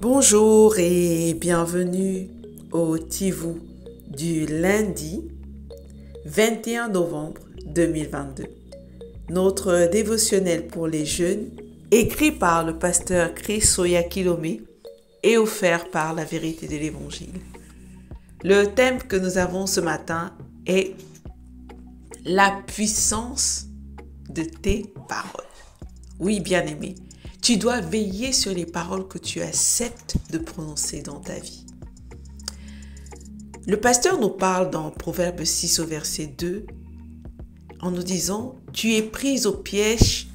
Bonjour et bienvenue au Tivou du lundi 21 novembre 2022. Notre dévotionnel pour les jeunes, écrit par le pasteur Chris Oyakhilome et offert par la vérité de l'Évangile. Le thème que nous avons ce matin est la puissance de tes paroles. Oui, bien-aimé, tu dois veiller sur les paroles que tu acceptes de prononcer dans ta vie. Le pasteur nous parle dans Proverbe 6 au verset 2 en nous disant « Tu es prise au piège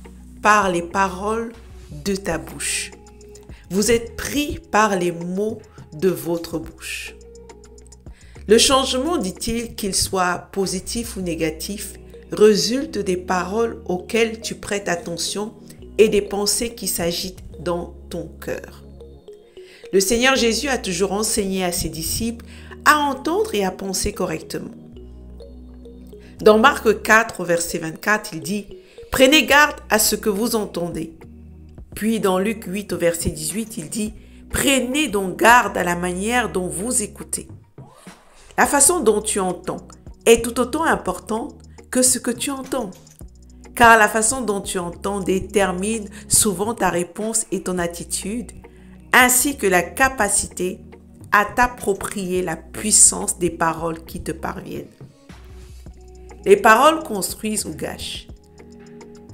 par les paroles de ta bouche. Vous êtes pris par les mots de votre bouche. » Le changement, dit-il, qu'il soit positif ou négatif, résulte des paroles auxquelles tu prêtes attention et des pensées qui s'agitent dans ton cœur. Le Seigneur Jésus a toujours enseigné à ses disciples à entendre et à penser correctement. Dans Marc 4, verset 24, il dit « Prenez garde à ce que vous entendez ». Puis dans Luc 8, au verset 18, il dit « Prenez donc garde à la manière dont vous écoutez ». La façon dont tu entends est tout autant importante que ce que tu entends. Car la façon dont tu entends détermine souvent ta réponse et ton attitude, ainsi que la capacité à t'approprier la puissance des paroles qui te parviennent. Les paroles construisent ou gâchent.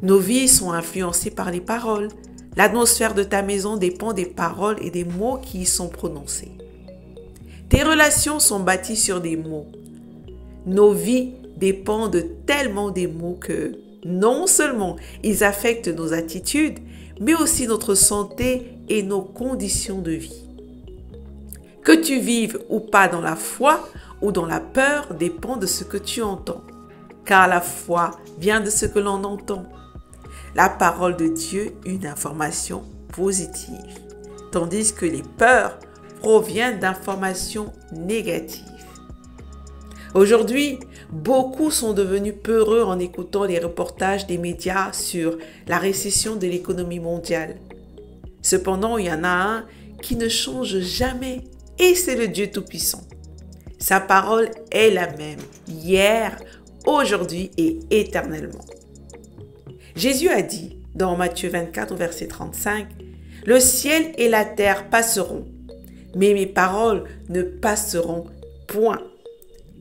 Nos vies sont influencées par les paroles. L'atmosphère de ta maison dépend des paroles et des mots qui y sont prononcés. Tes relations sont bâties sur des mots. Nos vies dépendent tellement des mots que non seulement ils affectent nos attitudes, mais aussi notre santé et nos conditions de vie. Que tu vives ou pas dans la foi ou dans la peur dépend de ce que tu entends, car la foi vient de ce que l'on entend. La parole de Dieu, une information positive, tandis que les peurs proviennent d'informations négatives. Aujourd'hui, beaucoup sont devenus peureux en écoutant les reportages des médias sur la récession de l'économie mondiale. Cependant, il y en a un qui ne change jamais et c'est le Dieu Tout-Puissant. Sa parole est la même, hier, aujourd'hui et éternellement. Jésus a dit dans Matthieu 24 au verset 35, « Le ciel et la terre passeront, mais mes paroles ne passeront point. »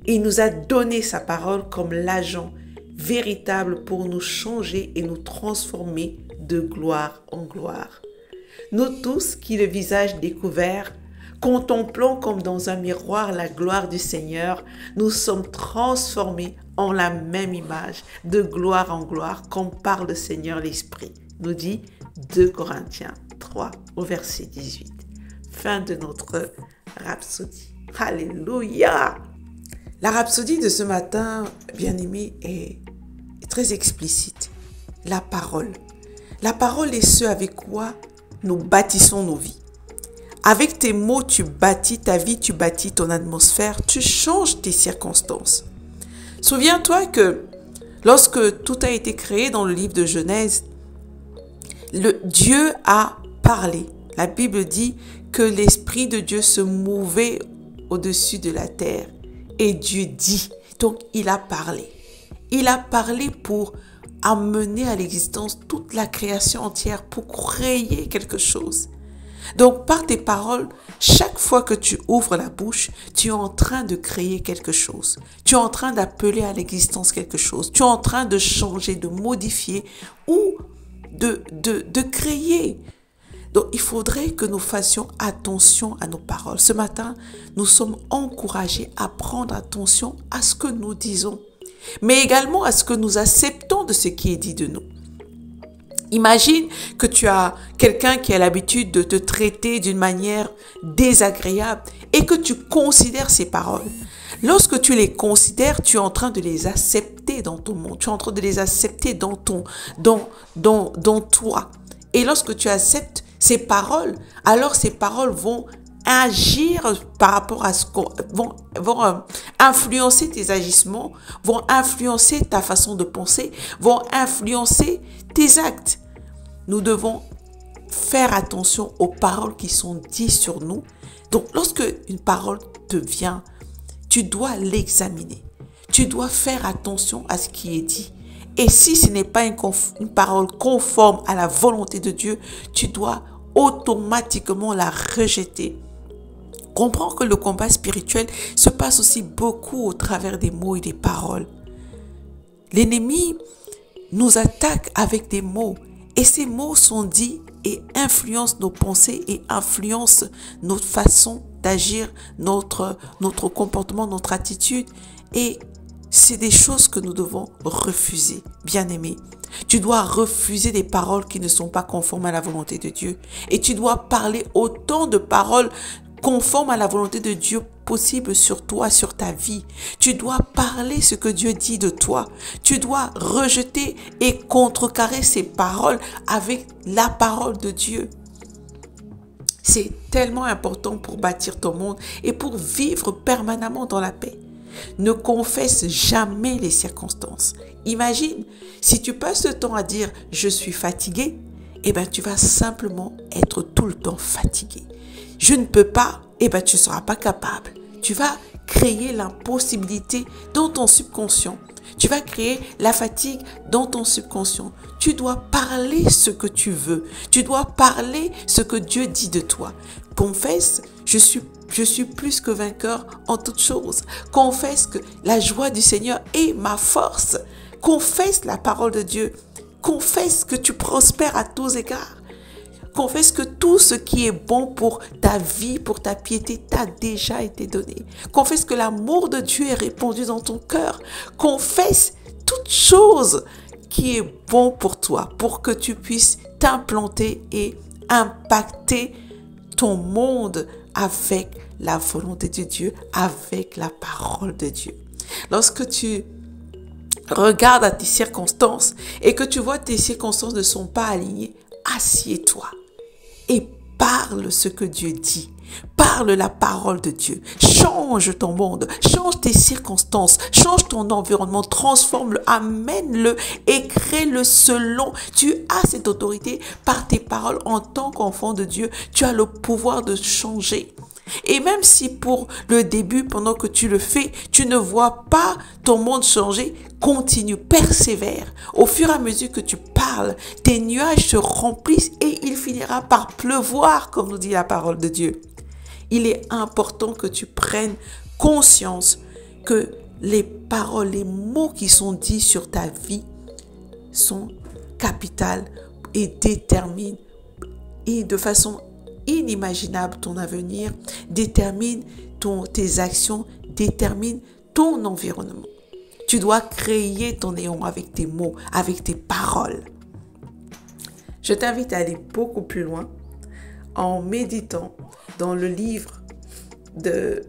Il nous a donné sa parole comme l'agent véritable pour nous changer et nous transformer de gloire en gloire. Nous tous qui, le visage découvert, contemplons comme dans un miroir la gloire du Seigneur, nous sommes transformés en la même image, de gloire en gloire, comme par le Seigneur l'Esprit, nous dit 2 Corinthiens 3 au verset 18. Fin de notre rhapsodie. Alléluia! La rhapsodie de ce matin, bien-aimé, est très explicite. La parole. La parole est ce avec quoi nous bâtissons nos vies. Avec tes mots, tu bâtis ta vie, tu bâtis ton atmosphère, tu changes tes circonstances. Souviens-toi que lorsque tout a été créé dans le livre de Genèse, Dieu a parlé. La Bible dit que l'Esprit de Dieu se mouvait au-dessus de la terre. Et Dieu dit, donc il a parlé. Il a parlé pour amener à l'existence toute la création entière, pour créer quelque chose. Donc par tes paroles, chaque fois que tu ouvres la bouche, tu es en train de créer quelque chose. Tu es en train d'appeler à l'existence quelque chose. Tu es en train de changer, de modifier ou de créer. Donc, il faudrait que nous fassions attention à nos paroles. Ce matin, nous sommes encouragés à prendre attention à ce que nous disons, mais également à ce que nous acceptons de ce qui est dit de nous. Imagine que tu as quelqu'un qui a l'habitude de te traiter d'une manière désagréable et que tu considères ses paroles. Lorsque tu les considères, tu es en train de les accepter dans ton monde. Tu es en train de les accepter dans toi. Et lorsque tu acceptes ces paroles, alors ces paroles vont agir par rapport à ce qu'on vont influencer tes agissements, vont influencer ta façon de penser, vont influencer tes actes. Nous devons faire attention aux paroles qui sont dites sur nous. Donc, lorsque une parole te vient, tu dois l'examiner. Tu dois faire attention à ce qui est dit. Et si ce n'est pas une parole conforme à la volonté de Dieu, tu dois automatiquement la rejeter. Comprends que le combat spirituel se passe aussi beaucoup au travers des mots et des paroles. L'ennemi nous attaque avec des mots et ces mots sont dits et influencent nos pensées et influencent notre façon d'agir, notre comportement, notre attitude. Et c'est des choses que nous devons refuser, bien-aimés. Tu dois refuser des paroles qui ne sont pas conformes à la volonté de Dieu. Et tu dois parler autant de paroles conformes à la volonté de Dieu possible sur toi, sur ta vie. Tu dois parler ce que Dieu dit de toi. Tu dois rejeter et contrecarrer ces paroles avec la parole de Dieu. C'est tellement important pour bâtir ton monde et pour vivre permanemment dans la paix. Ne confesse jamais les circonstances. Imagine, si tu passes le temps à dire « je suis fatigué », eh bien tu vas simplement être tout le temps fatigué. « Je ne peux pas », eh bien tu ne seras pas capable. Tu vas créer l'impossibilité dans ton subconscient. Tu vas créer la fatigue dans ton subconscient. Tu dois parler ce que tu veux. Tu dois parler ce que Dieu dit de toi. Confesse, je suis plus que vainqueur en toutes choses. Confesse que la joie du Seigneur est ma force. Confesse la parole de Dieu. Confesse que tu prospères à tous égards. Confesse que tout ce qui est bon pour ta vie, pour ta piété, t'a déjà été donné. Confesse que l'amour de Dieu est répandu dans ton cœur. Confesse toute chose qui est bon pour toi, pour que tu puisses t'implanter et impacter ton monde avec la volonté de Dieu, avec la parole de Dieu. Lorsque tu regardes à tes circonstances et que tu vois que tes circonstances ne sont pas alignées, assieds-toi et parle ce que Dieu dit. Parle la parole de Dieu. Change ton monde, change tes circonstances, change ton environnement, transforme-le, amène-le et crée-le selon. Tu as cette autorité par tes paroles en tant qu'enfant de Dieu. Tu as le pouvoir de changer. Et même si pour le début, pendant que tu le fais, tu ne vois pas ton monde changer, continue, persévère. Au fur et à mesure que tu parles, tes nuages se remplissent et il finira par pleuvoir, comme nous dit la parole de Dieu. Il est important que tu prennes conscience que les paroles, les mots qui sont dits sur ta vie sont capitales et déterminent et de façon inimaginable ton avenir, détermine tes actions, détermine ton environnement. Tu dois créer ton néant avec tes mots, avec tes paroles. Je t'invite à aller beaucoup plus loin en méditant dans le livre de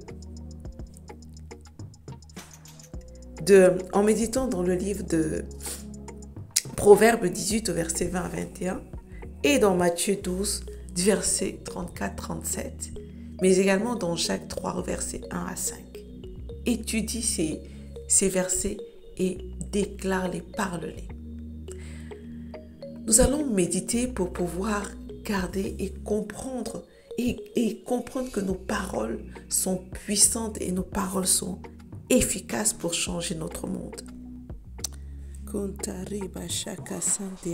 Proverbes 18 au verset 20 à 21 et dans Matthieu 12 du verset 34-37, mais également dans Jacques 3 verset 1 à 5. Étudie ces versets et déclare-les, parle-les. Nous allons méditer pour pouvoir garder et comprendre que nos paroles sont puissantes et nos paroles sont efficaces pour changer notre monde.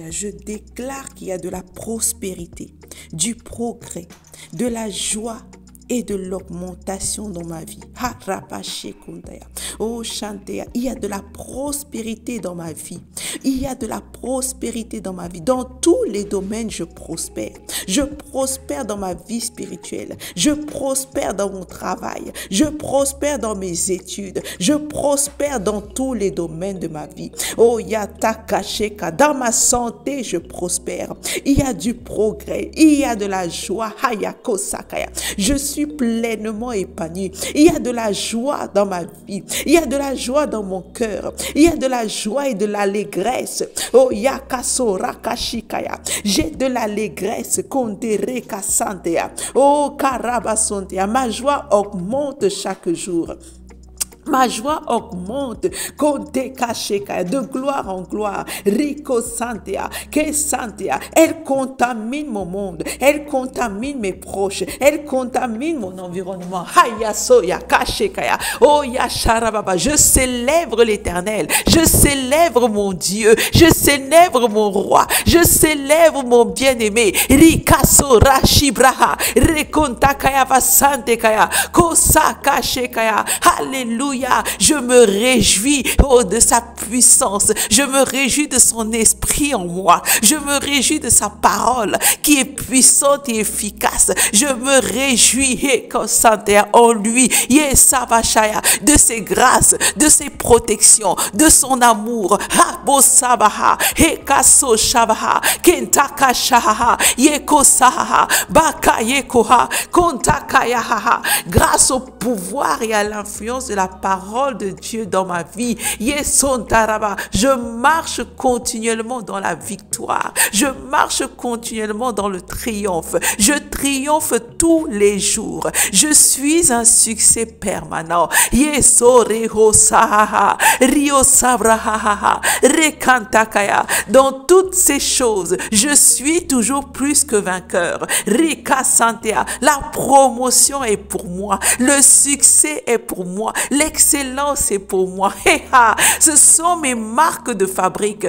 Je déclare qu'il y a de la prospérité, du progrès, de la joie et de l'augmentation dans ma vie. Oh Chantea, il y a de la prospérité dans ma vie. Il y a de la prospérité dans ma vie. Dans tous les domaines, je prospère. Je prospère dans ma vie spirituelle. Je prospère dans mon travail. Je prospère dans mes études. Je prospère dans tous les domaines de ma vie. Oh Yata Kacheka, dans ma santé, je prospère. Il y a du progrès. Il y a de la joie. Hayako Sakaya. Je suis pleinement épanoui. Il y a de la joie dans ma vie. Il y a de la joie dans mon cœur. Il y a de la joie et de l'allégresse. Oh Yakaso Rakashikaya. J'ai de l'allégresse. Kondere Kasantea. Oh Karabasontea. Ma joie augmente chaque jour. Ma joie augmente, de gloire en gloire. Rico Santea, que Santea, elle contamine mon monde, elle contamine mes proches, elle contamine mon environnement. Haya soya, kashekaya, oh ya sharababa, je célèbre l'Éternel, je célèbre mon Dieu, je célèbre mon roi, je célèbre mon bien-aimé. Rikaso rashibraha, rekontakaya vasantekaya, kosaka shekaya. Alléluia. Je me réjouis de sa puissance. Je me réjouis de son esprit en moi. Je me réjouis de sa parole qui est puissante et efficace. Je me réjouis en lui. De ses grâces, de ses protections, de son amour. Grâce au pouvoir et à l'influence de la parole de Dieu dans ma vie. Je marche continuellement dans la victoire. Je marche continuellement dans le triomphe. Je triomphe tous les jours. Je suis un succès permanent. Dans toutes ces choses, je suis toujours plus que vainqueur. La promotion est pour moi. Le succès est pour moi. L'excellence est pour moi. Ce sont mes marques de fabrique.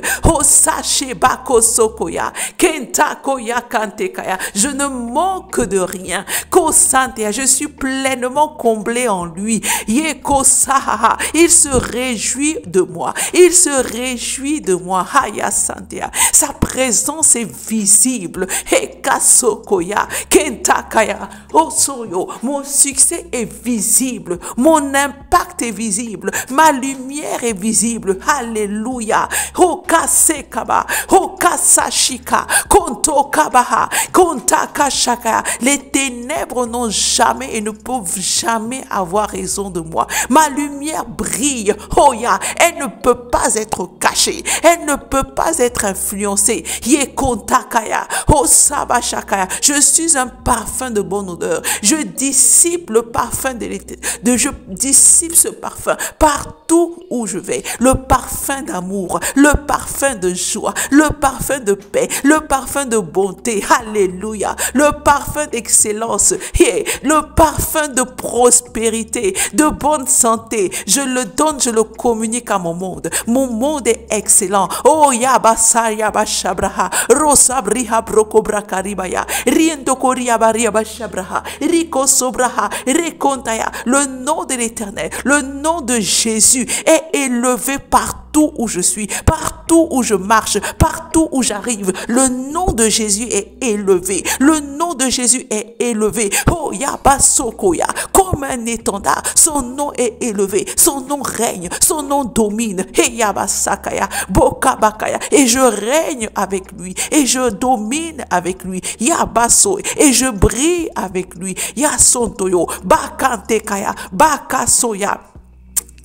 Je ne manque de rien. Je suis pleinement comblé en lui. Il se réjouit de moi. Il se réjouit de moi. Sa présence est visible. Mon succès est visible. Mon impact est visible. Ma lumière est visible. Alléluia. Les ténèbres n'ont jamais et ne peuvent jamais avoir raison de moi. Ma lumière brille. Elle ne peut pas être cachée. Elle ne peut pas être influencée. Je suis un parfum de bonne odeur. Je dissipe le parfum je dissipe ce parfum partout où je vais. Le parfum d'amour, le parfum de joie, le parfum de paix, le parfum de bonté. Alléluia. Le parfum d'excellence, le parfum de prospérité, de bonne santé. Je le donne, je le communique à mon monde. Mon monde est excellent. Oh yabasa yabashabraha, rosabriha brokobra karibaya, riendokoria baria bashabraha, riko sobraha, rekontaya. Le nom de l'Éternel, le nom de Jésus est élevé partout où je suis, partout où je marche, partout où j'arrive. Le nom de Jésus est élevé. Le nom de Jésus est élevé. Oh yabasokoya, comme un étendard, son nom est élevé. Son nom règne, son nom domine. Hey yabasakaya, bokabakaya, et je règne avec lui, et je domine avec lui. Yabaso, et je brille avec lui. Yasontoyo, bakantekaya, bakasoya.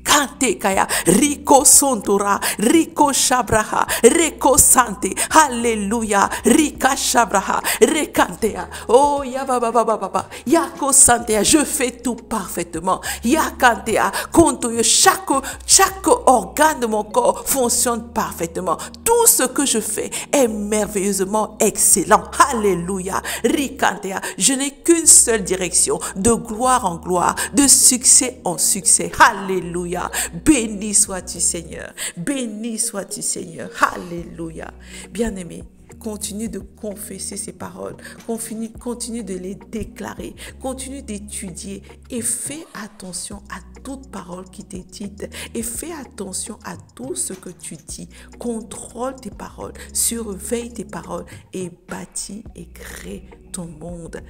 Kantekaya, Rico Sontura, Rico Shabraha, Rico Sante, Alléluia, Rika Shabraha, Rekantea, oh Yababa, Yako Santea, je fais tout parfaitement, Yakantea, Kontoyo, chaque organe de mon corps fonctionne parfaitement. Tout ce que je fais est merveilleusement excellent. Alléluia, Rikantea, je n'ai qu'une seule direction, de gloire en gloire, de succès en succès. Alléluia. Béni sois-tu Seigneur, béni sois-tu Seigneur, alléluia. Bien-aimé, continue de confesser ces paroles, continue de les déclarer, continue d'étudier et fais attention à toute parole qui t'est dite et fais attention à tout ce que tu dis. Contrôle tes paroles, surveille tes paroles et bâtis et crée ton monde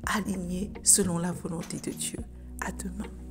aligné selon la volonté de Dieu. À demain.